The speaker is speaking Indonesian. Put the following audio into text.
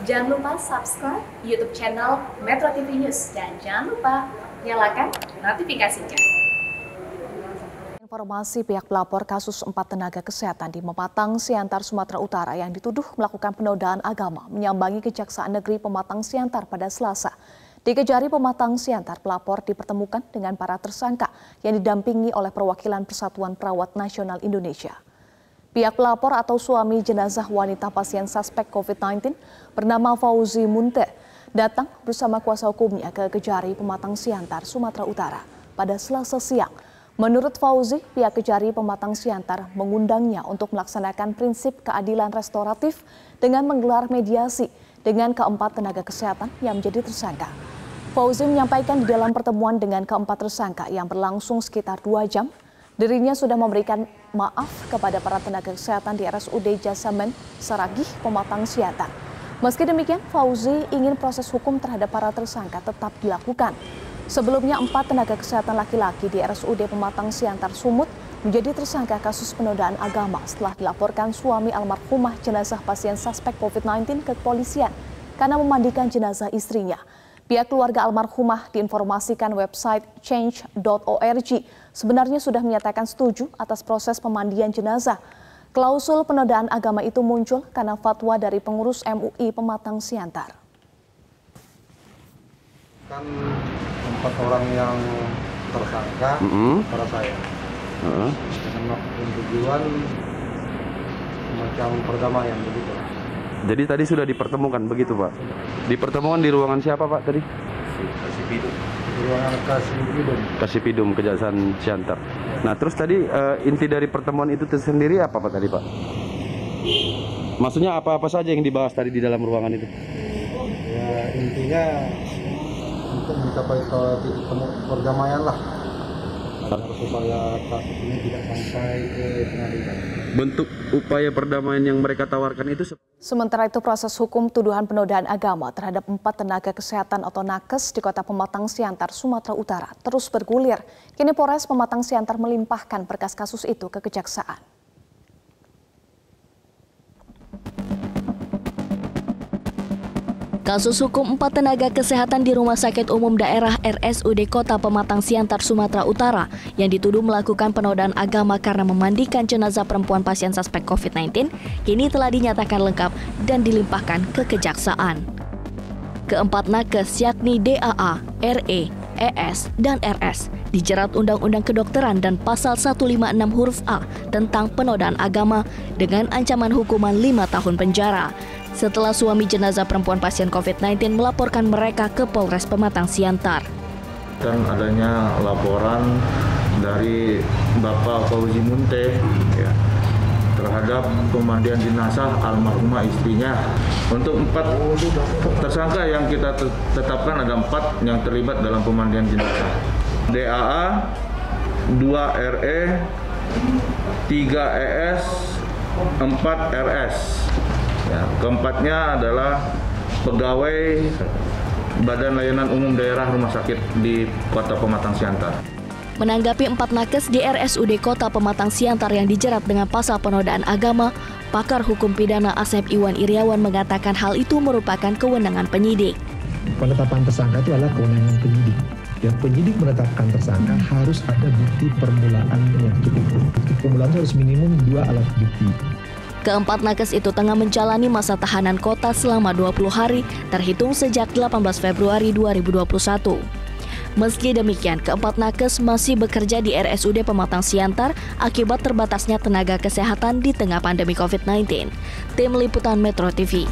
Jangan lupa subscribe YouTube channel Metro TV News dan jangan lupa nyalakan notifikasinya. Informasi pihak pelapor kasus 4 tenaga kesehatan di Pematang Siantar, Sumatera Utara yang dituduh melakukan penodaan agama menyambangi Kejaksaan Negeri Pematang Siantar pada Selasa. Di Kejari Pematang Siantar, pelapor dipertemukan dengan para tersangka yang didampingi oleh perwakilan Persatuan Perawat Nasional Indonesia. Pihak pelapor atau suami jenazah wanita pasien suspek COVID-19 bernama Fauzi Munte datang bersama kuasa hukumnya ke Kejari Pematang Siantar, Sumatera Utara pada Selasa siang. Menurut Fauzi, pihak Kejari Pematang Siantar mengundangnya untuk melaksanakan prinsip keadilan restoratif dengan menggelar mediasi dengan keempat tenaga kesehatan yang menjadi tersangka. Fauzi menyampaikan di dalam pertemuan dengan keempat tersangka yang berlangsung sekitar 2 jam, dirinya sudah memberikan maaf kepada para tenaga kesehatan di RSUD Jasamen, Saragih, Pematang Siantar. Meski demikian, Fauzi ingin proses hukum terhadap para tersangka tetap dilakukan. Sebelumnya, 4 tenaga kesehatan laki-laki di RSUD Pematang Siantar Sumut menjadi tersangka kasus penodaan agama setelah dilaporkan suami almarhumah jenazah pasien suspek COVID-19 ke kepolisian karena memandikan jenazah istrinya. Pihak keluarga almarhumah diinformasikan website change.org sebenarnya sudah menyatakan setuju atas proses pemandian jenazah. Klausul penodaan agama itu muncul karena fatwa dari pengurus MUI Pematang Siantar. Kan 4 orang yang tersangka para saya dengan tujuan semacam perdamaian begitu. Jadi tadi sudah dipertemukan begitu Pak? Dipertemukan di ruangan siapa Pak tadi? Kasipidum. Di ruangan Kasipidum. Kasipidum Kejaksaan Siantar. Nah terus tadi inti dari pertemuan itu sendiri apa Pak tadi Pak? Maksudnya apa-apa saja yang dibahas tadi di dalam ruangan itu? Ya intinya untuk mencapai ke titik temu perdamaian lah, agar supaya kasus ini tidak sampai ke pengadilan. Bentuk upaya perdamaian yang mereka tawarkan itu. Sementara itu, proses hukum tuduhan penodaan agama terhadap 4 tenaga kesehatan atau nakes di Kota Pematang Siantar, Sumatera Utara terus bergulir. Kini Polres Pematang Siantar melimpahkan berkas kasus itu ke Kejaksaan. Kasus hukum 4 tenaga kesehatan di Rumah Sakit Umum Daerah RSUD Kota Pematang Siantar, Sumatera Utara yang dituduh melakukan penodaan agama karena memandikan jenazah perempuan pasien suspek COVID-19 kini telah dinyatakan lengkap dan dilimpahkan ke Kejaksaan. Keempat nakes yakni DAA, RE, ES, dan RS dijerat Undang-Undang Kedokteran dan Pasal 156 huruf A tentang penodaan agama dengan ancaman hukuman 5 tahun penjara. Setelah suami jenazah perempuan pasien COVID-19 melaporkan mereka ke Polres Pematang Siantar. Dan adanya laporan dari Bapak Fauzi Munte ya, terhadap pemandian jenazah almarhumah istrinya. Untuk 4 tersangka yang kita tetapkan, ada 4 yang terlibat dalam pemandian jenazah. DAA, 2 RE, 3 ES, 4 RS. Ya, keempatnya adalah pegawai Badan Layanan Umum Daerah Rumah Sakit di Kota Pematang Siantar. Menanggapi 4 nakes di RSUD Kota Pematang Siantar yang dijerat dengan pasal penodaan agama, pakar hukum pidana Asep Iwan Iriawan mengatakan hal itu merupakan kewenangan penyidik. Penetapan tersangka itu adalah kewenangan penyidik. Ya, penyidik menetapkan tersangka harus ada bukti permulaan yang cukup. Bukti permulaan harus minimum 2 alat bukti. Keempat nakes itu tengah menjalani masa tahanan kota selama 20 hari terhitung sejak 18 Februari 2021. Meski demikian, keempat nakes masih bekerja di RSUD Pematang Siantar akibat terbatasnya tenaga kesehatan di tengah pandemi COVID-19. Tim Liputan Metro TV.